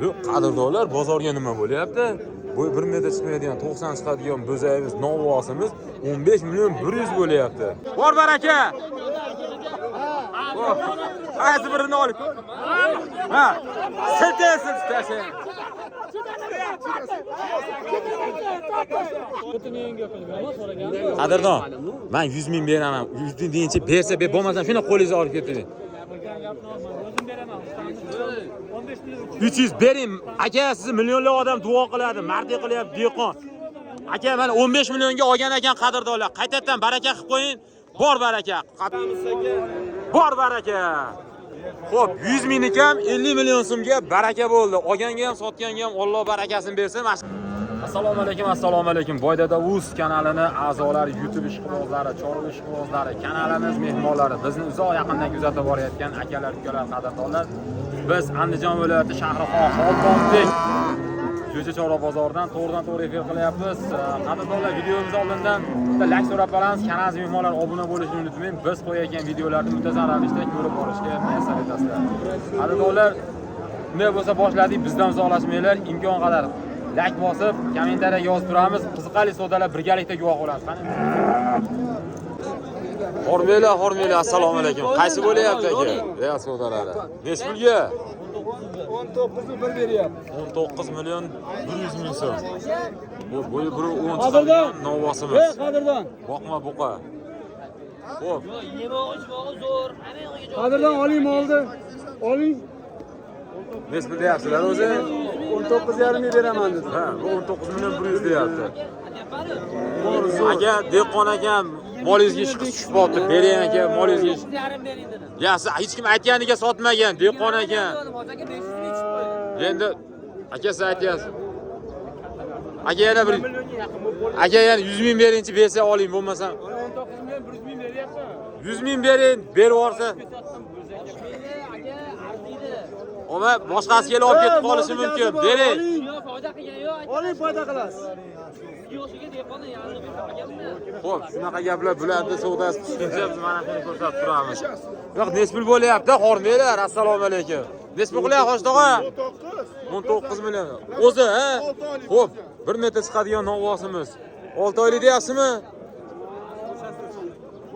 Yo'q, qadrdonlar, bozorga nima bo'lyapti? Bu 1 metr chiqmaydigan 90 chiqadigan bo'zayimiz, novvosimiz 15 million 100 bo'lyapti. Bor baraka. Qaysi birini ol. Ha, siltasiz tasha. Qadrdon, men 100 ming beraman. 100 ming deyincha bersa, bo'lmasa shuni qo'lingizga olib keting. 300 bering. Aka, sizni millionlab odam duo qiladi, mardlik qilyapti dehqon. Aka, mana 15 millionga olgan ekan qadrdonlar. Qaytadan baraka qilib qo'ying. Bor baraka. Bor baraka. Xo'p, 100 mingni ham 50 million so'mga baraka bo'ldi. Olganga ham, sotganga ham Alloh barakasini bersin. Assalomu alaykum. Boydada Uz kanalini a'zolari, YouTube ishqibozlari, Chorva ishqibozlari, kanalimiz mehmonlari, bizni uzoq yaqindan kuzatib borayotgan akalar, ukalar, qadrdonlar. Biz Andijon viloyati Shahrixon, Xoltonbek Jo'ja Chorva bozoridan to'g'ridan-to'g'ri efir qilyapmiz. Qadrdonlar, videomiz oldindan bitta like so'rab qolamiz. Kanalimiz mehmonlar obuna bo'lishni unutmang. Biz qo'yayotgan videolarni muntazam ravishda ko'rib borishga muvaffaq etasizlar. Qadrdonlar, nima bo'lsa boshladik, bizdan uzoqlashmanglar. Imkon qadar like bosib, kommentariya yozib turamiz. Qiziqarli savdolar birgalikda guvoh bo'lamiz. Qani? Hormanglar, assalomu alaykum. Qaysi bo'layapti aka? Real savdolari. Necha pulga? 19 bir beryapti. 19 million 100 ming so'm. Bu bo'yi 10 chiqadigan novvosimiz. Qadrdon. Boqma buqa. Xo'p. Yemog'i zo'r. Qadrdon oling molni. Oling. Necha pul deyapsizlar o'zi? 19,5 ming beraman dedi. Ha, bu 19 million 100 deyapti. Aka, dehqon akam molingizga tushib qoldi. Bering aka, molingizga. Yarim bering dedi. Ya, hech kim aytganiga sotmagan, dehqon aka. Aka 500 ming chiqib qo'ydi. Endi aka siz aytyapsiz. Aka yana bir aka yana 100 ming beringchi bersa oling, bo'lmasa 19 million 100 ming beryapti. 100 ming bering, berib yuborsa. Aka arziydi. Ona boshqasi kelib olib ketib qolishi mumkin. Bering. Yo, foyda qilgan yo'q. Oling foyda qilasiz. Yoshiga dehqonni yarim berganmi? Xo'p, shunaqa gaplar bularni savdosi tushguncha biz mana shuni ko'rsatib turamiz. Yo'q, necha pul bo'lyapti? Hormanglar, assalomu alaykum. Necha pul qilyapti Xo'sh tog'a? 19 million. O'zi, ha? Xo'p, 1 metr chiqadigan novvosimiz. 6 oylik deyapsizmi?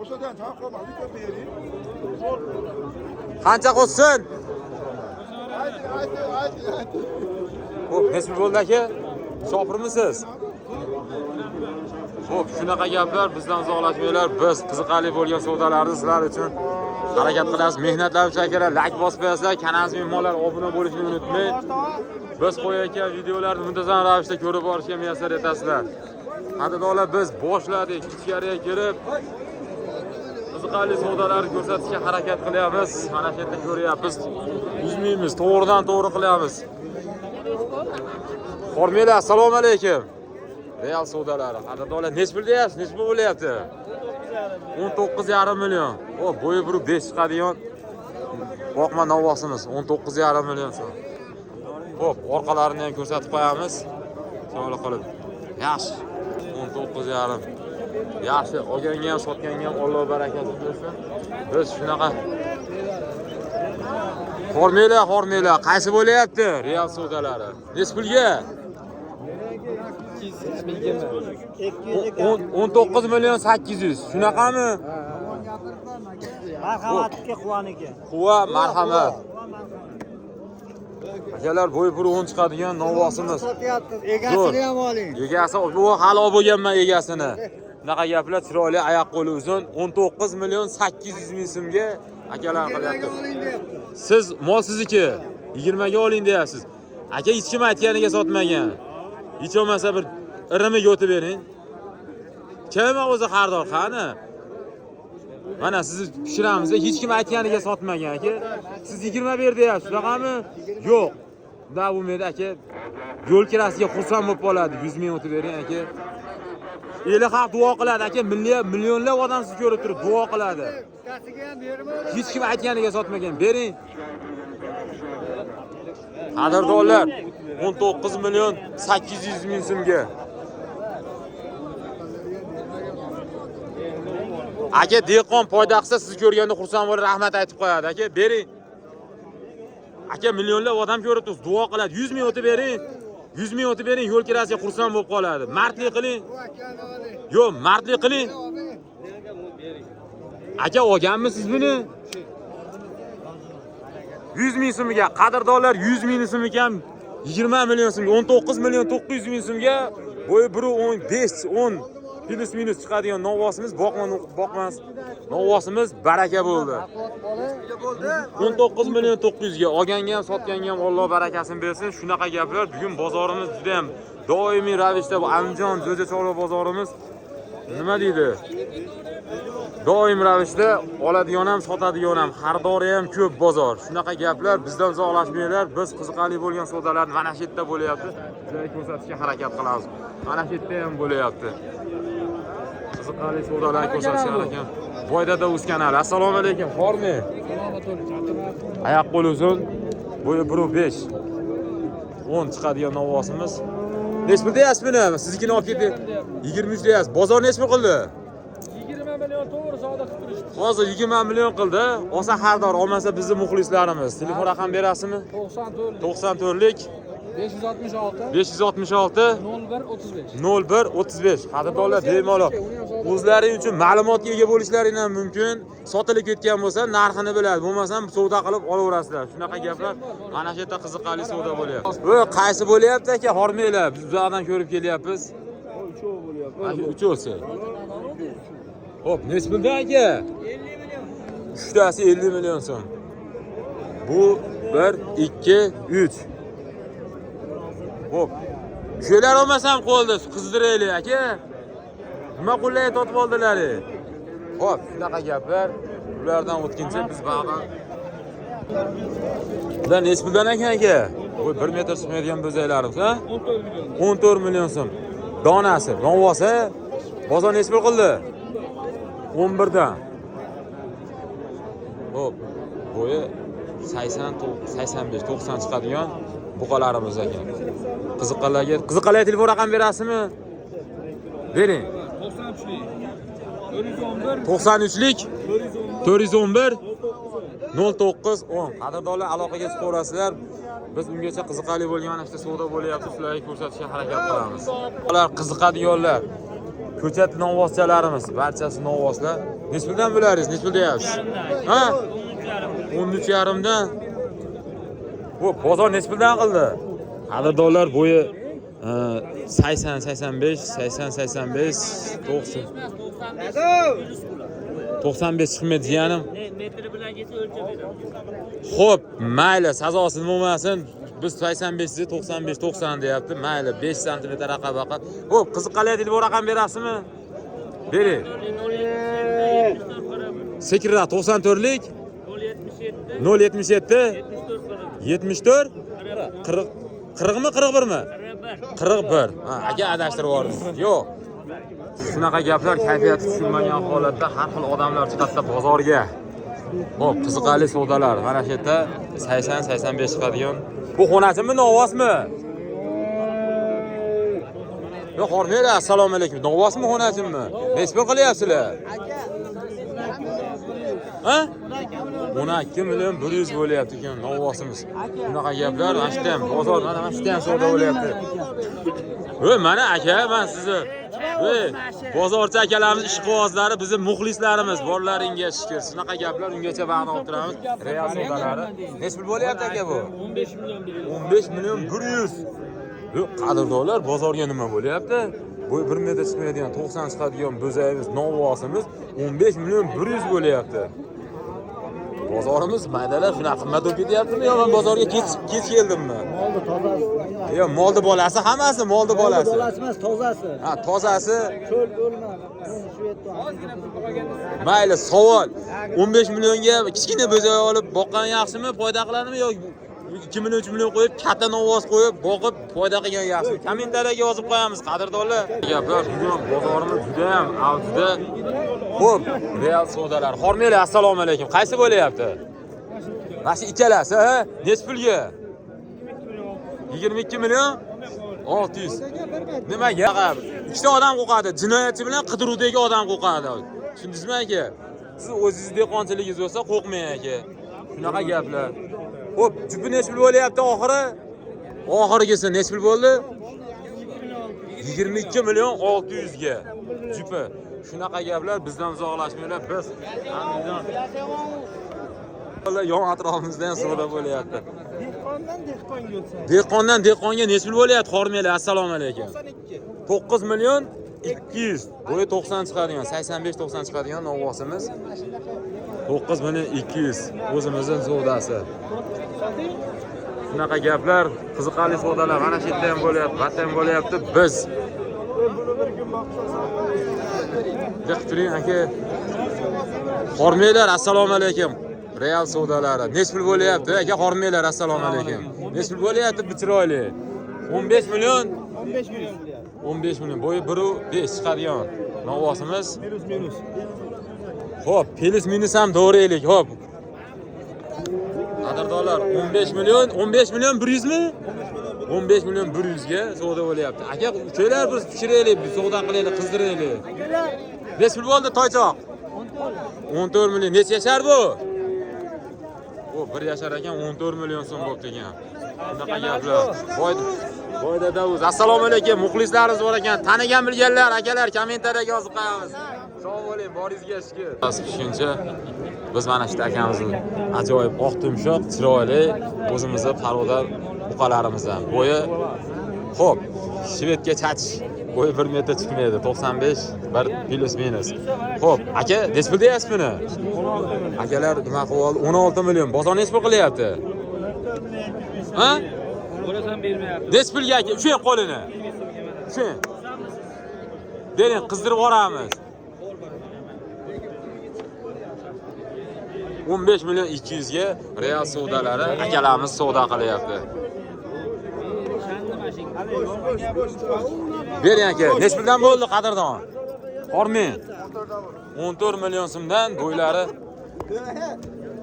O'shadan taqomadi ko'payadi. Qancha qo'shsin? Xo'p, necha pul bo'ldi aka? Shopirmisiz? Xo'p, shunaqa gaplar, bizdan uzoqlashmanglar. Biz qiziqarli bo'lgan savdolarni sizlar uchun harakat qilamiz. Mehnatlar uchun akalar like bosib qo'yasizlar. Kanalimiz mehmonlar obuna bo'lishni unutmang. Biz qo'yayotgan videolarni muntazam ravishda ko'rib borishga muvaffaq etasizlar. Qadrdonlar, biz boshladik, ichkariga kirib qiziqarli savdolarni ko'rsatishga harakat qilyapmiz. Mana shu yerda ko'ryapmiz. Uzmaymiz, to'g'ridan-to'g'ri qilyapmiz. Hormanglar, assalomu alaykum. Real savdolari. Qadrdonlar, necha pul deyapsiz? Necha pul bo'lyapti? 19,5 million. O, bo'yi 1.5 chiqadigan boqma novvosimiz 19,5 million so'm. Xo'p, orqalarini ham ko'rsatib qo'yamiz. To'g'ri qilib. Yaxshi. 19,5. Yaxshi, olganga ham, sotganga ham Alloh barakasini bersin. Biz shunaqa Hormanglar, qaysi bo'layapti? Real savdolari. Necha pulga? 19 million 800. Shunaqami? Marhamatga quvoniki. Quva, marhamat. Akalar, bo'yi 1.10 chiqadigan novvosimiz. Sotyapsiz. Egasini ham oling. Egasi, bu hali olib bo'lganman egasini. Bunaqa gaplar, chiroyli, oyoq qo'li uzun. 19 million 800 ming so'mga akalar qilyapti. Siz mol sizniki. 20 ga oling deyapsiz. Aka hech kim aytganiga sotmagan. Hech bo'lmasa bir irimiga o'tib bering. Kim o'zi xaridor qani? Mana sizni pishiramiz, hech kim aytganiga sotmagan aka. Siz 20 ber deyapsiz, shunaqami? Yo'q. Unda bo'lmaydi aka. Yo'l kirasiga xursand bo'lib qoladi. 100 ming o'tib bering aka. Eli xalq duo qiladi aka, millionlab odam sizni ko'rib turib duo qiladi. Hech kim aytganiga sotmagan. Bering. Qadrdonlar, 19 million 800 ming so'mga. Aka dehqon foyda qilsa sizni ko'rganda xursand bo'lib rahmat aytib qo'yadi aka. Bering. Aka millionlab odam ko'rib turibsiz, duo qiladi. 100 ming o'tib bering. 100 ming o'tib bering, yo'l kirasiga xursand bo'lib qoladi. Mardlik qiling. Yo'q, mardlik qiling. Aka olganmisiz buni? 100 ming so'mga, qadrdonlar 100 ming so'mga ham 20 million so'mga, 19 million 900 ming so'mga bo'yi 1.15 10 plus minus chiqadigan novvosimiz, boqmas. Novvosimiz baraka bo'ldi. 19 million 900 ga olganga ham, sotganga ham Alloh barakasini bersin. Shunaqa gaplar. Bugun bozorimiz juda ham doimiy ravishda bu Andijon Jo'ja chorva bozorimiz nima deydi? Doim ravishda oladigan ham, sotadigan ham, xaridori ham ko'p bozor. Shunaqa gaplar, bizdan uzoqlashmanglar. Biz qiziqarli bo'lgan savdolarni mana shu yerda bo'lyapti. Sizlarga ko'rsatishga harakat qilamiz. Mana shu yerda ham bo'lyapti. Qiziqarli savdolarni ko'rsatishga harakat. Boydada o'sgan ali. Assalomu alaykum. Xormi? Oyoq qo'l uzun. Bo'yi 1.5. 10 chiqadigan novvosimiz. Nechmi deyapsiz buni? Siznikini olib ketdi. 23 deyapsiz. Bozor nechmi qildi? 20 million to'g'ri savdo qilib turishdi. Hozir 20 million qildi. Olsa xaridor, olmasa bizning muxlislarimiz. Telefon raqam berasizmi? 94lik 566 566 0135. 0135. Qadrdonlar bemalol o'zlaring uchun ma'lumotga ega bo'lishlaring ham mumkin. Sotilib ketgan bo'lsa, narxini biladi. Bo'lmasam savdo qilib olaverasizlar. Shunaqa gaplar mana shu yerda qiziqarli savdo bo'lyapti. Bu qaysi bo'lyapti aka? Hormanglar. Biz uzoqdan ko'rib kelyapmiz. Uchovi bo'lyapti. Uchovsi. Hop, nech pulda aka? 50 million. Uchtasi 50 million so'm. Bu 1 2 3. Hop. Shular olmasam qo'lda qizdiraylik aka. Nima qulay totib oldilar? Hop, shunaqa gaplar. Ulardan o'tkincha biz ba'dan. Bular nech puldan ekan aka? Bu 1 metr chiqmaydigan bo'zaklarimiz, ha? 14 million so'm. Donasi, novvosi. Bozor nech pul qildi? 11 dan. Hop. Bo'yi 80 85 90 chiqadigan buqalarimiz ekan. Qiziqqanlarga telefon raqam berasizmi? Bering. 93lik 411 09 10. Qadrdonlar aloqaga chiqaverasizlar. Biz ungacha qiziqarli bo'lgan mana shu savdo bo'lyapti, sizlarga ko'rsatishga harakat qilamiz. Ular qiziqadiganlar. Ko'chat novvoschalarimiz, barchasi novvoslar. Nech puldan bo'laringiz? Nech pul deyapsiz? Ha? 13.5 dan. Bu bozor nech puldan qildi? Qadrdonlar bo'yi 80 85 80 85 90 95 chiqmaydi jiyanim. Metri bilan ketsa o'lchab beramiz. Xo'p, mayli, sazosi nima bo'lmasin. Biz 85 ni 95 90 deyapti. Mayli, 5 sm raqabaqa. Xo'p, qiziqqanlar telefon raqam berasizmi? Bering. Sekira 94lik 077 74 40 40mi 41mi? 41. Ha, aka adashtirib yubordik. Yo'q. Shunaqa gaplar kayfiyati tushunmagan holatda har xil odamlar chiqadi bozorga. Xo'p, qiziqarli savdolar. Mana shu yerda 80 85 chiqadigan. Bu xonachimi, novvosmi? Yo'q, hormanglar. Assalomu alaykum. Novvosmi, xonachimi? Nech pul qilyapsizlar? Ha? 12 million 100 bo'lyapti ekan novvosimiz. Bunaqa gaplar mana shu ham bozor, mana shu ham savdo bo'lyapti. Voy, mana aka, men sizni bozorchi akalarimiz, ishqibozlari, bizning muxlislarimiz, borlaringga shukr. Shunaqa gaplar ungacha va'da olib turamiz. Real savdolari. Nech pul bo'lyapti aka bu? 15 million beramiz. 15 million 100. Yo'q, qadrdonlar, bozorga nima bo'lyapti? Bu 1 metr chiqmaydigan 90 chiqadigan bo'zayimiz, novvosimiz 15 million 100 bo'lyapti. Bozorimiz maydalar shunaqa qimmat bo'lib ketyaptimi yo men bozorga kech keldimmi? Molni tozasi. Yo, molni bolasi hammasi molni bolasi. Bolasi emas, tozasi. Ha, tozasi. Cho'l o'lmadi. Shu yerda. Mayli, savol. 15 millionga kichkina bo'zak olib boqqan yaxshimi, foyda qiladimi yo 2 million 3 million qo'yib, katta novvos qo'yib, boqib foyda qilgan yaxshimi? Kommentariyaga yozib qo'yamiz, qadrdonlar. Gaplar bugun bozorimiz juda ham avjida. Xo'p, real savdolar. Hormanglar, assalomu alaykum. Qaysi bo'lyapti? Mana shu ikkalasi, ha? Nech pulga? 22 million 600. Nimaga? Ikkita odam qo'qadi. Jinoyatchi bilan qidiruvdagi odam qo'qadi. Tushundingizmi aka? Siz o'zingiz dehqonchiligingiz bo'lsa qo'rqmang aka. Shunaqa gaplar. Xo'p, jupi nech pul bo'lyapti oxiri? Oxirgisi nech pul bo'ldi? 22 million 600 ga. Jupi. Shunaqa gaplar bizdan uzoqlashmanglar. Biz Andijon yon atrofimizda ham savdo bo'lyapti. Dehqondan dehqonga nech pul bo'lyapti? Xormanglar, assalomu alaykum. 9 million 200. Bo'yi 90 chiqadigan, 85-90 chiqadigan novvosimiz. 9 million 200 o'zimizning savdosi. Shunaqa gaplar, qiziqarli savdolar mana shu yerda ham bo'lyapti, bu yerda ham bo'lyapti. Biz Diqturing aka. Xormanglar, assalomu alaykum. Real savdolari. Nech pul bo'lyapti? Aka, xormanglar, assalomu alaykum. Nech pul bo'lyapti bu chiroyli? 15 million. 15 million bo'lyapti. 15 million. Bo'yi 1.5 chiqadigan novvosimiz. Minus. Xo'p, plus minus ham to'g'rilik. Xo'p. Qadrdonlar, 15 million 100 mi? 15 million 100 ga savdo bo'lyapti. Aka, uchaylar biz pishiraylik, biz savdo qilaylik, qizdiraylik. Nech pul bo'ldi toychoq? 14 million. Nech yashar bu? O, 1 yashar ekan, 14 million so'm bo'pti ekan. Bunaqa gaplar. Boyda Davuz. Assalomu alaykum, muxlislarimiz bor ekan. Tanigan bilganlar, akalar kommentariyaga yozib qo'yamiz. Sog' bo'ling, boringizga shukr. Shuncha biz mana shu akamizni ajoyib oq tumshoq, chiroyli, o'zimizni parodar buqalarimiz ham. Bo'yi xo'p, shvedga chachish. Bo'yi 1 metr chiqmaydi, 95 bir plus minus. Xo'p, aka, nech pul deyapsiz buni? Akalar nima qilib 16 million. Bozor nech pul qilyapti? Ha? Bo'lasam bermayapti. Nech pulga aka? Shu qo'lini. Shu. Bering, qizdirib yuboramiz. 15 million 200 ga real savdolari akalarimiz savdo qilyapti. Bering aka, nech puldan bo'ldi qadrdon? Xormang. 14 million so'mdan bo'ylari.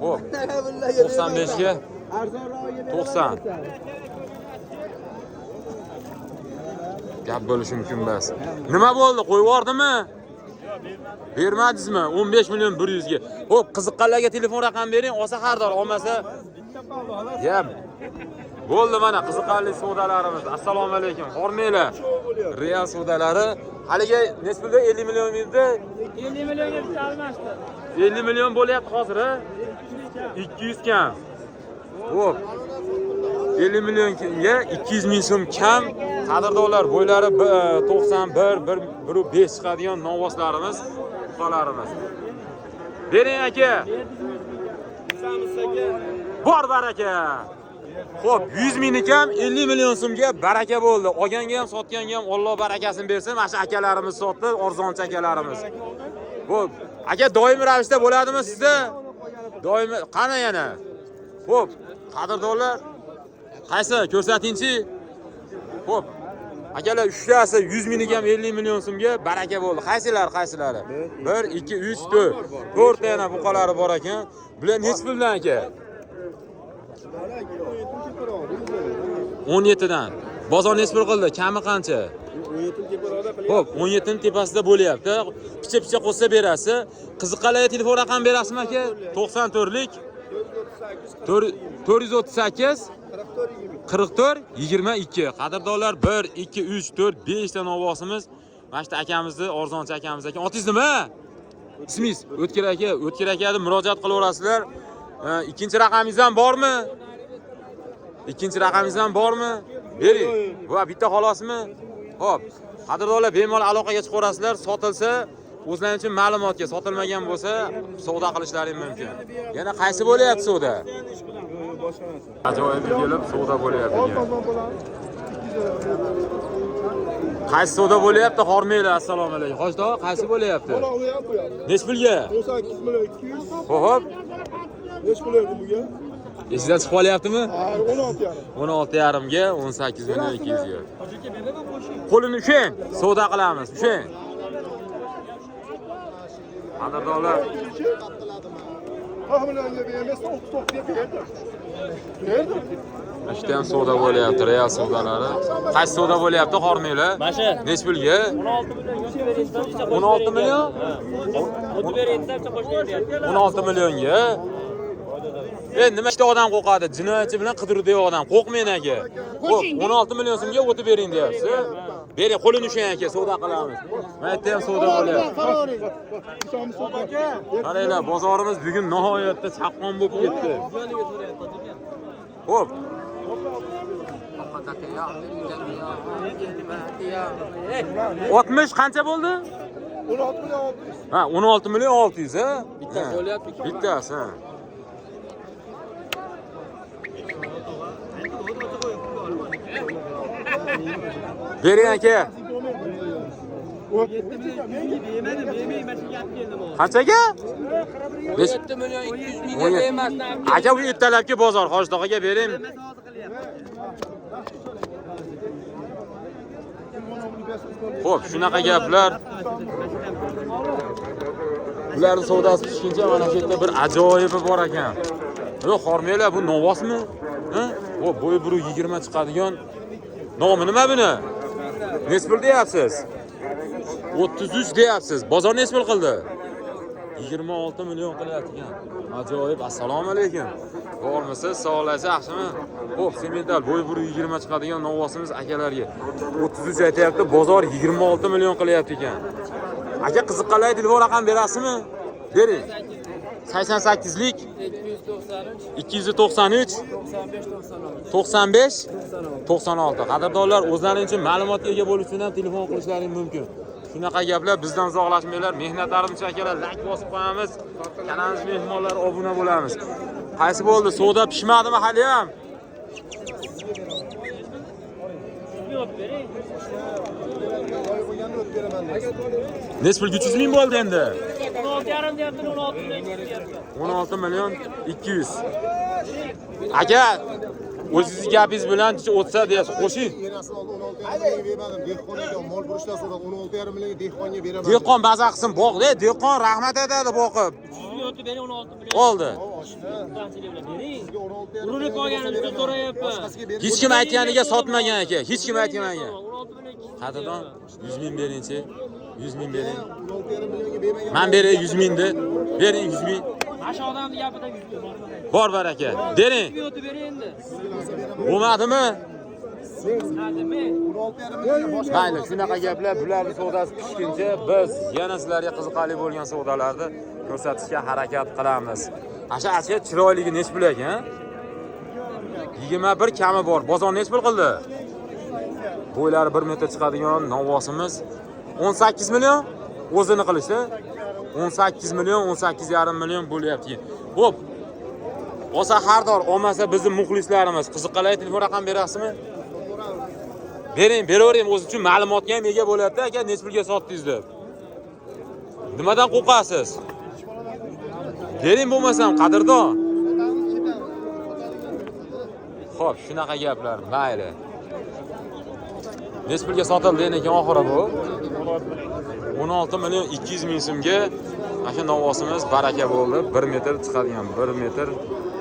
Xo'p. 95 ga 90. Gap bo'lishi mumkin emas. Nima bo'ldi? Qo'yib yubordimi? Bermadingizmi? 15 million 100 ga. Xo'p, qiziqqanlarga telefon raqam bering, olsa xaridor, olmasa yam. Bo'ldi mana qiziqarli savdolarimiz. Assalomu alaykum. Xormanglar. Real savdolari. Haliga nech pulda 50 million berdi? 50 millionga bitta almashdi. 50 million bo'lyapti hozir, ha? 200 kam. Xo'p. 50 millionga 200 ming so'm kam. Qadrdonlar, bo'ylari 91, 1.5 chiqadigan novvoslarimiz, buqalarimiz. Bering aka. Bor baraka. Xo'p, 100 ming kam 50 million so'mga baraka bo'ldi. Olganga ham, sotganga ham Alloh barakasini bersin. Mana shu akalarimiz sotdi, arzonchi akalarimiz. Xo'p, aka doimiy ravishda bo'ladimi sizda? Doimiy, qani yana? Xo'p, qadrdonlar, qaysi ko'rsatingchi? Xo'p. Akalar, uchtasi 100 ming ham 50 million so'mga baraka bo'ldi. Qaysilari? 1, 2, 3, 4. 4 ta yana buqalari bor ekan. Bular nech puldan aka? 17 dan. Bozor nech pul qildi? Kami qancha? 17 teparoqda. Xo'p, 17 ning tepasida bo'lyapti. Picha qo'ysa berasiz. Qiziqqanlarga telefon raqam berasizmi aka? 94lik 438 44 22. Qadrdonlar 1 2 3 4 5 ta novvosimiz. Mana shu akamizni, arzonchi akamiz ekan. Otingiz nima? Ismingiz O'tkir akani murojaat qilaverasizlar. Ikkinchi raqamingiz ham bormi? Bering. Va bitta xolosmi? Xo'p. Qadrdonlar, bemalol aloqaga chiqaverasizlar. Sotilsa, o'zlaring uchun ma'lumotga, sotilmagan bo'lsa, savdo qilishlaring mumkin. Yana qaysi bo'lyapti savdo? Ajoyib kelib savdo bo'lyapti. Qaysi savdo bo'lyapti? Xormanglar, assalomu alaykum. Xo'shdo, qaysi bo'lyapti? Nech pulga? 18 million 200. Xo'p. Nech pul edi buga? Esingizdan chiqib qolyaptimi? 16,5. 16,5 ga 18 million 200 ga. Qo'lini ushang, savdo qilamiz, ushang. Qadrdonlar, 10 millionga bermasa 39 deb berdi. ishda ham savdo bo'lyapti, real savdolari. Qaysi savdo bo'lyapti, xormanglar? Masha. Nech pulga? 16 million? 16 million. 16 millionga. Nima ikkita odam qo'rqadi? Jinoyatchi bilan qidiruvdagi odam. Qo'rqmang aka. Xo'p, 16 million so'mga o'tib bering deyapsiz. Bering, qo'lini ushlang aka, savdo qilamiz. Maytda ham savdo bo'lyapti. Qaranglar, bozorimiz bugun nihoyatda chaqqon bo'lib ketdi. Xo'p. 60 qancha bo'ldi? 16 million 600. Ha, 16 million 600 ha? Bittasi bo'lyapti. Bittasi, ha. Bering aka. Qanchaga? 7 million 200 mingga bermasdan. Aka, bu ertalabki bozor, Hojidoq aka bering. Xo'p, shunaqa gaplar. Ularning savdosi pishguncha mana shu yerda bir ajoyibi bor ekan. Yo'q, xormanglar, bu novvosmi? Ha? Xo'p, bo'yi 1.20 chiqadigan. Nomi nima buni? Nespil deyapsiz? 33 deyapsiz. Bozor nespil qildi? 26 million qilyapti ekan. Ajoyib. Assalomu alaykum. Bormisiz? Sog'lasiz, yaxshimi? Xo'p, semental bo'yi 1.20 chiqadigan novvosimiz akalarga 33 aytayapti, bozor 26 million qilyapti ekan. Aka, qiziqqanlar telefon raqam berasizmi? Bering. 88lik 293 95 96. Qadrdonlar, o'zlaring uchun ma'lumotga ega bo'lish uchun ham telefon qilishlaring mumkin. Shunaqa gaplar, bizdan uzoqlashmanglar. Mehnatlarimiz akalar, like bosib qo'yamiz. Kanalimiz mehmonlari obuna bo'lamiz. Qaysi bo'ldi? Savdo pishmadimi hali ham? Nespil 300 ming bo'ldi endi. 16,5 deyapti, 16 deyapti. 16 million 200. Aka, o'zingiz gapingiz bilan o'tsa deyapsiz, qo'shing. Yenasini oldi 16,5 millionga bermadim. Dehqonga mol burishdan so'rab 16,5 millionga dehqonga beraman. Dehqon baza qilsin, boqdi. Dehqon rahmat aytadi boqib. Yo'qdi, bering 16 million. Oldi. Urinib qolganimizda so'rayapman. Hech kim aytganiga sotmagan aka. Hech kim aytmagan. Qadrdon 100 ming beringchi. 100 ming bering. 16,5 millionga bermagan. Men beray 100 mingni. Bering 100 ming. Asha odamning gapida 100 ming. Bor baraka. Bering. Yo'qdi, bering endi. Bo'lmadimi? Hadimi? 16,5 millionga boshqa. Mayli, shunaqa gaplar, bularning savdosi pishguncha biz yana sizlarga qiziqarli bo'lgan savdolarni ko'rsatishga harakat qilamiz. Asha chiroyligi nech pul ekan? 21 kami bor. Bozor nech pul qildi? Bo'ylari 1 metr chiqadigan novvosimiz 18 million o'zini qilishdi. 18 million, 18,5 million bo'lyapti. Xo'p. Olsa xardor, olmasa bizning muxlislarimiz qiziqqanlar telefon raqam berasizmi? Bering, beravering, o'z uchun ma'lumotga ham ega bo'lyapti aka, nech pulga sotdingiz deb. Nimadan qo'rqasiz? Bering bo'lmasam, qadrdon. Xo'p, shunaqa gaplar, mayli. Nech pulga sotildi ekan oxiri bu? 16 million 200 ming so'mga mana novvosimiz baraka bo'ldi. 1 metr chiqadigan, 1 metr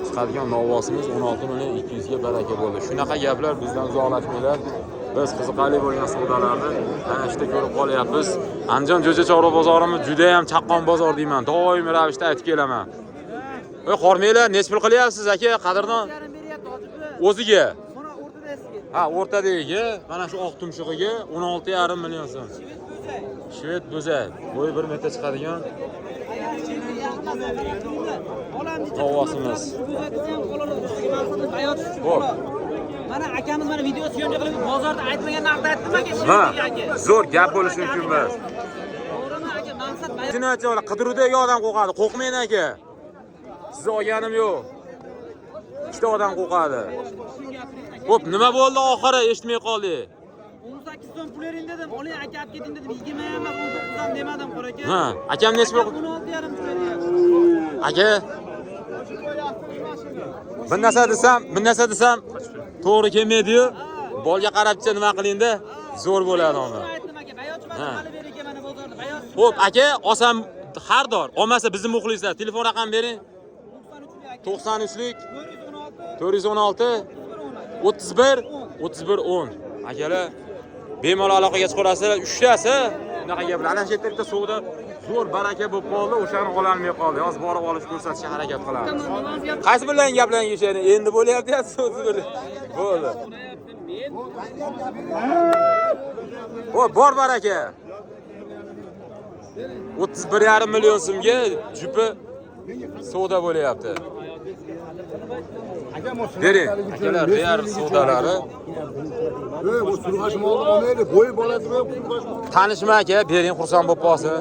chiqadigan novvosimiz 16 million 200 ga baraka bo'ldi. Shunaqa gaplar, bizdan uzoqlashmanglar. Biz qiziqarli bo'lgan savdolarni ana shunda ko'rib qolyapmiz. Andijon Jo'ja Chorva bozorimiz juda ham chaqqon bozor deyman. Doimiy ravishda aytib kelaman. Voy, xormanglar, nech pul qilyapsiz aka, qadrdon? O'ziga. Ha, o'rtadagi mana shu oq tumshug'iga 16,5 million so'm. Shved bo'zak, bo'yi 1 metr chiqadigan novvosimiz. Xo'p. Mana akamiz mana video syomka qilib bozorda aytmagan narxda aytdim aka. Ha, zo'r gap bo'lishi mumkin emas. To'g'rimi aka? Maqsad Jinoyatchilar qidiruvdagi odam qo'rqadi. Qo'rqmang aka. Sizni olganim yo'q. Ikkita odam qo'rqadi. Xo'p, nima bo'ldi oxiri eshitmay qoldik. 18 so'm pul bering dedim. Oling aka olib keting dedim. 20 emas 19 so'm demadim qora aka. Ha, akam nech pul? 16,5 pul beryapti. Aka. Bir narsa desam, to'g'ri kelmaydi-yu. Bolga qarabcha nima qiling-da, zo'r bo'ladi uni. Aytdim aka, bayotchi qilib bering aka mana bozorda. Bayot. Xo'p, aka, olsam xardor. Olmasa bizning muxlislar telefon raqam bering. 93lik 416 31 10. Akalar, bemalol aloqaga chiqarasizlar. 3tasi. Bunaqa gaplar. Ana shu yerda bitta savdo zo'r baraka bo'lib qoldi, o'shani ololmay qoldi. Hozir borib olish ko'rsatishga harakat qilamiz. Tamam, gap. Qaysi bilan gaplangishadi? Endi bo'lyapti, so'zi bo'ldi. Bo'ldi. O, bor baraka. 31,5 million so'mga jupi savdo bo'lyapti. Bering, akalar, real savdolari. Bu surg'ashma olmaydi, bo'yi bolasi bilan surg'ashma. Tanishma aka, bering, xursand bo'lib qolsin.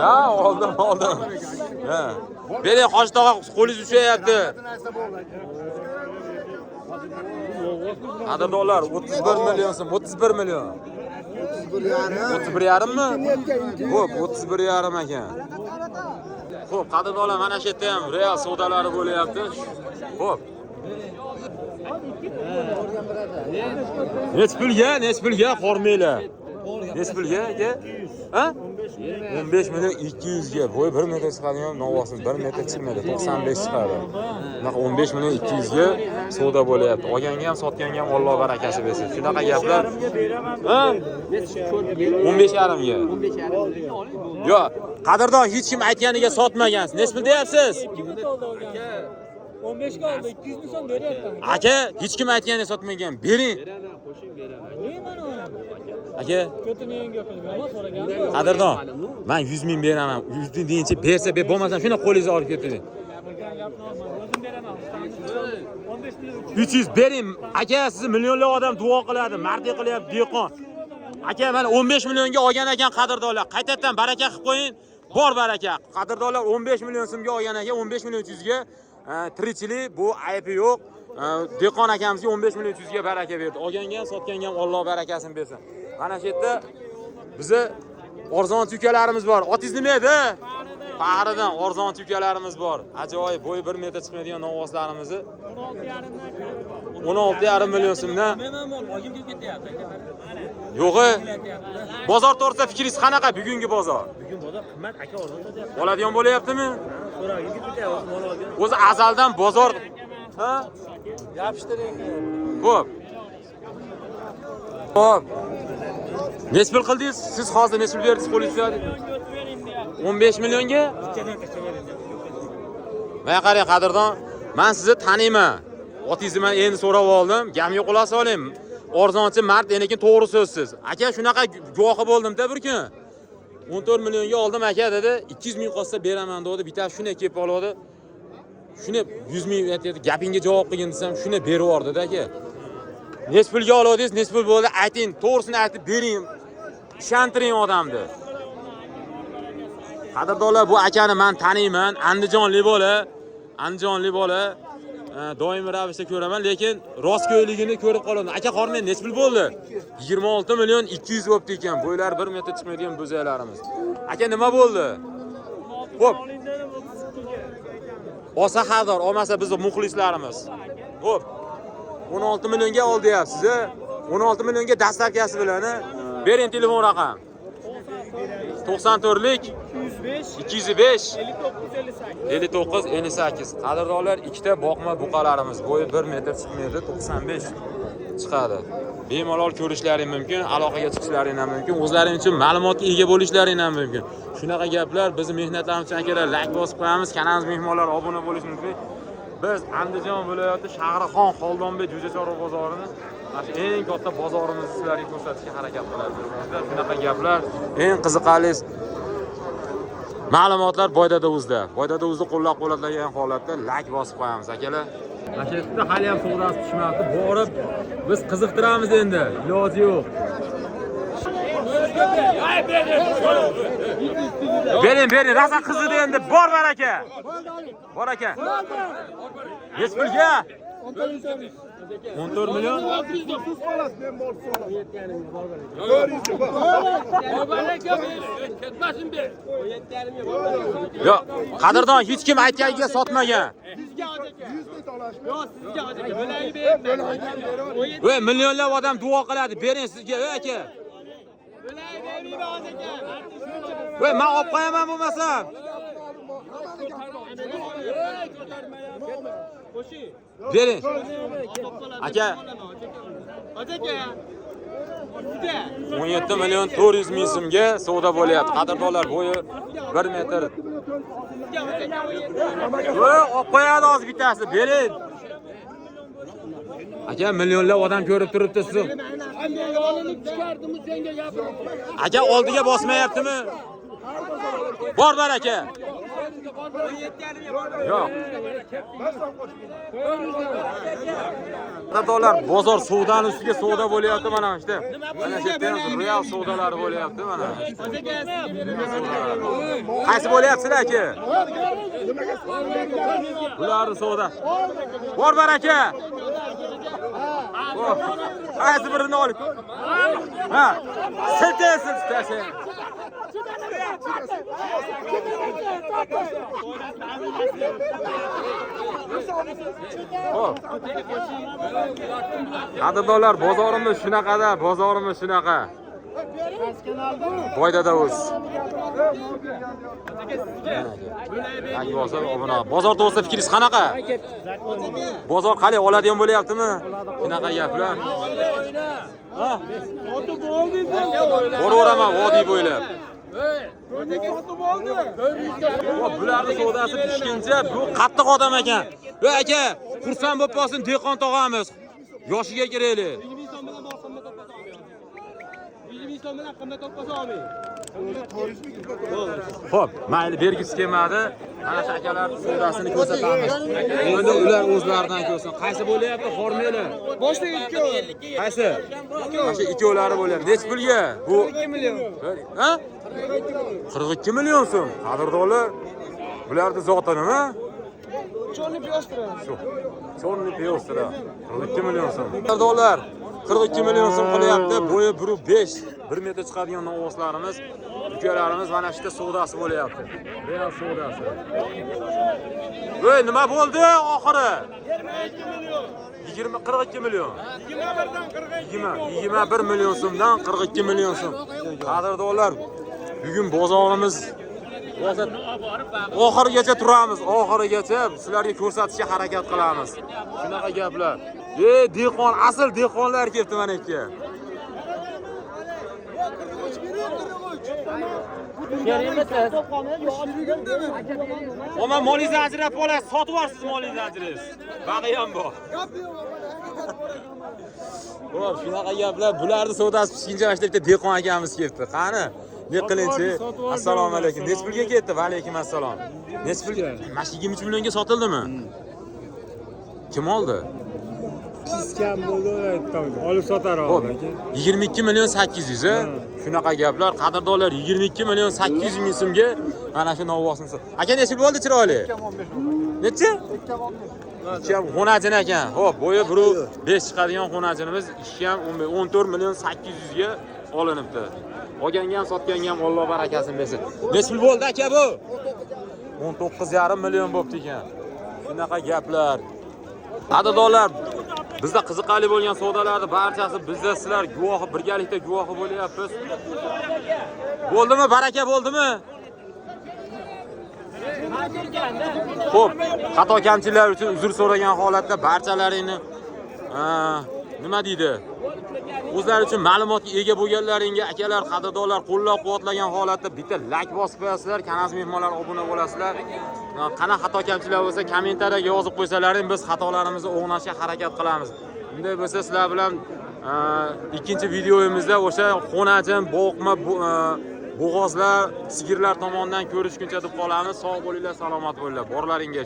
Ya, oldim. Ha. Bering, qo'shtoq qo'lingiz ushlayapti. Qadrdonlar 31 million so'm, 31 million. 31,5 mi? Xo'p, 31,5 ekan. Xo'p, qadrdonlar, mana shu yerda ham real savdolari bo'lyapti. Xo'p. Nech pulga qormanglar? Nech pulga aka? Ha? 15 million 200 ga. Bo'y 1 metr chiqadigan novosin 1 metr chiqmaydi, 95 chiqadi. Bunaqa 15 million 200 ga savdo bo'lyapti. Olganga ham, sotganga ham Alloh barakasi bersin. Shunaqa gaplar. Ha? 15,5 ga. Yo'q, qadrdon hech kim aytganiga sotmagansiz. Nech pul deyapsiz? 15 ga oldi, 200 ming so'm beryapman. Aka, hech kim aytganiga sotmagan. Bering. Aka, qadrdon, men 100 ming beraman. 100 ming deyincha bersa ber, bo'lmasa shuna qo'lingizni olib ketding. 300 bering. Aka, sizni millionlab odam duo qiladi, mardlik qilyapti, dehqon. Aka, mana 15 millionga olgan ekan qadrdonlar. Qaytadan baraka qilib qo'ying. Bor baraka. Qadrdonlar 15 million so'mga olgan ekan, 15 million 300 ga tirikchilik, bu aybi yo'q. Dehqon akamizga 15 million 300 ga baraka berdi. Olganga ham, sotganga ham Alloh barakasini bersin. Mana shu yerda bizi arzon tukalarimiz bor. Otingiz nima edi? Fahridan arzon tukalarimiz bor. Ajoyib, bo'yi 1 metr chiqmaydigan novvoslarimizni 16,5 million so'mdan. Yo'g'i. Bozor to'g'risida fikringiz qanaqa bugungi bozor? Bugun bozor qimmat, aka arzon sotyapti. Oladigan bo'lyaptimi? So'rang, yigit bityapti, mol olgan. O'zi azaldan bozor, ha? Yopishtiring. Xo'p. Xo'p. Nech pul qildingiz? Siz hozir nech pul berdingiz qo'lingizga? 15 millionga? Mana qarang qadrdon, men sizni taniyman. Otingizni men endi so'rab oldim. Gamga quloq soling. Arzonchi mard, lekin to'g'ri so'zsiz. Aka, shunaqa guvohi bo'ldim-da bir kun. 14 millionga oldim aka dedi. 200 ming qolsa beraman dedi. Bitta shuni kelib oladi. Shuni 100 ming aytdi. Gapingga javob qilgin desam, shuni berib yubordi-da aka. Nech pulga oldingiz? Nech pul bo'ldi? Ayting, to'g'risini aytib bering. Ishontiring odamni. Qadrdonlar, bu akani men taniyman. Andijonlik bola. Doimiy ravishda ko'raman, lekin rostgo'yligini ko'rib qolaman. Aka, qormen nech pul bo'ldi? 26 million 200 bo'libdi ekan. Bo'ylar 1 metr chiqmaydigan bo'zaklarimiz. Aka, nima bo'ldi? Xo'p. Olsa xaridor, olmasa bizni muxlislarimiz. Xo'p. 16 millionga oldiyapsiz. 16 millionga dastlabkasi bilan bering telefon raqam. 94lik 205 59 58. Qadrdonlar, ikkita boqma buqalarimiz. Bo'yi 1 metr chiqmaydi, 95 chiqadi. Bemalol ko'rishlaring mumkin, aloqaga chiqishlaring ham mumkin, o'zlaring uchun ma'lumotga ega bo'lishlaring ham mumkin. Shunaqa gaplar bizni mehnatlarimiz uchun akalar like bosib qo'yamiz, kanalimiz mehmonlar obuna bo'lish mumkin. Biz Andijon viloyati Shahrixon Xoldonbek Jo'jachorov bozorini eng katta bozorimizni sizlarga ko'rsatishga harakat qilamiz. Shunaqa gaplar, eng qiziqarli ma'lumotlar Boydada.uz'da. Boydada.uz'ni qo'llab-quvvatlagan holatda like bosib qo'yamiz akalar. Mashaqqatda hali ham savdosi tushmadi. Borib biz qiziqtiramiz endi. Iloji yo'q. Bering, rasa qizidi endi. Bor baraka. Bor aka. Nech pulga? 14 million. Yo'q, qadrdon hech kim aytganiga sotmagan. Voy, millionlab odam duo qiladi. Bering sizga, aka. Voy, men olib qo'yaman bo'lmasam. Bering. Aka. 17 million 400 ming so'mga savdo bo'lyapti. Qadrdonlar bo'yi 1 metr. Voy, olib qo'yadi hozir bittasi, bering. Aka, millionlab odam ko'rib turibdi sizni. Aka, oldiga bosmayaptimi? Bor baraka. Yo'q. Qadrdonlar bozor savdoning ustiga savdo bo'lyapti mana işte. Mana shu yerda ham real savdolari bo'lyapti mana. Qaysi bo'lyapsizlar aka? Bular savdo. Bor baraka. Qaysi birini olib? Ha. Siltasi. Qadrdonlar bozorimiz shunaqada, bozorimiz shunaqa. Foydada o'z. Bozor to'g'risida fikringiz qanaqa? Bozor qalay oladigan bo'lyaptimi? Shunaqa gaplar. Ha? Boraveraman vodiy bo'ylab. Bularni savdosi pishguncha bu qattiq odam ekan. Voy aka, xursand bo'lib qolsin dehqon tog'amiz. Yoshiga kiraylik. 20 so'm bilan qimmat topqasa olmay. Xo'p, mayli bergisi kelmadi. Mana shu akalar savdosini ko'rsatamiz. Endi ular o'zlaridan ko'rsin. Qaysi bo'lyapti? Formeli. Boshda 2. Qaysi? Mana shu ikkovlari bo'lyapti. Nech pulga? Bu 2 million. Ha? 42 million so'm. Qadrdonlar, bularning zoti nima? Chorli piyostra. Chorli piyostra. 42 million so'm. Qadrdonlar, 42 million so'm qilyapti. Bo'yi 1.5, 1 metr chiqadigan novvoslarimiz, ukalarimiz mana shu yerda savdosi bo'lyapti. Real savdosi. Voy, nima bo'ldi oxiri? 42 million. 21 million so'mdan 42 million so'm. Qadrdonlar, bugun bozorimiz oxirigacha turamiz, oxirigacha sizlarga ko'rsatishga harakat qilamiz. Shunaqa gaplar. Dehqon, asl dehqonlar kelibdi mana ikki. Ama molingizni ajrab olasiz, sotib yuborsiz molingizni ajringiz. Bag'i ham bor. Xo'p, shunaqa gaplar. Bularni savdosi pishguncha mana shu yerda dehqon akamiz kelibdi. Qani? Ne qilinchi? Assalomu alaykum. Nech pulga ketdi? Va alaykum assalom. Nech pulga? Mana shu 23 millionga sotildimi? Kim oldi? Kiskam bo'ldi, olib sotar oldi. 22 million 800 a? Shunaqa gaplar. Qadrdonlar 22 million 800 ming so'mga mana shu novvosini sot. Aka nechil bo'ldi chiroyli? Necha? 2 ham xonajin ekan. Xo'p, bo'yi 1.5 chiqadigan xonajinimiz 2 ham 14 million 800 ga olinibdi. Olganga ham sotganga ham Alloh barakasini bersin. Nech pul bo'ldi aka bu? 19,5 million bo'pti ekan. Shunaqa gaplar. Qadrdonlar, bizda qiziqarli bo'lgan savdolarni barchasi bizda sizlar guvohi, birgalikda guvohi bo'lyapmiz. Bo'ldimi? Baraka bo'ldimi? Xo'p, xato kamchiliklar uchun uzr so'ragan holatda barchalaringni nima deydi? O'zlari uchun ma'lumotga ega bo'lganlaringga akalar, qadrdonlar qo'llab-quvvatlagan holatda bitta like bosib qo'yasizlar, kanal mehmonlar obuna bo'lasizlar. Qana xato kamchiliklar bo'lsa kommentariyaga yozib qo'ysalaring, biz xatolarimizni o'g'nashga harakat qilamiz. Bunday bo'lsa sizlar bilan ikkinchi videoyimizda o'sha xonajin, boqma bo'g'ozlar, sigirlar tomonidan ko'rishguncha deb qolamiz. Sog' bo'linglar, salomat bo'linglar. Borlaringga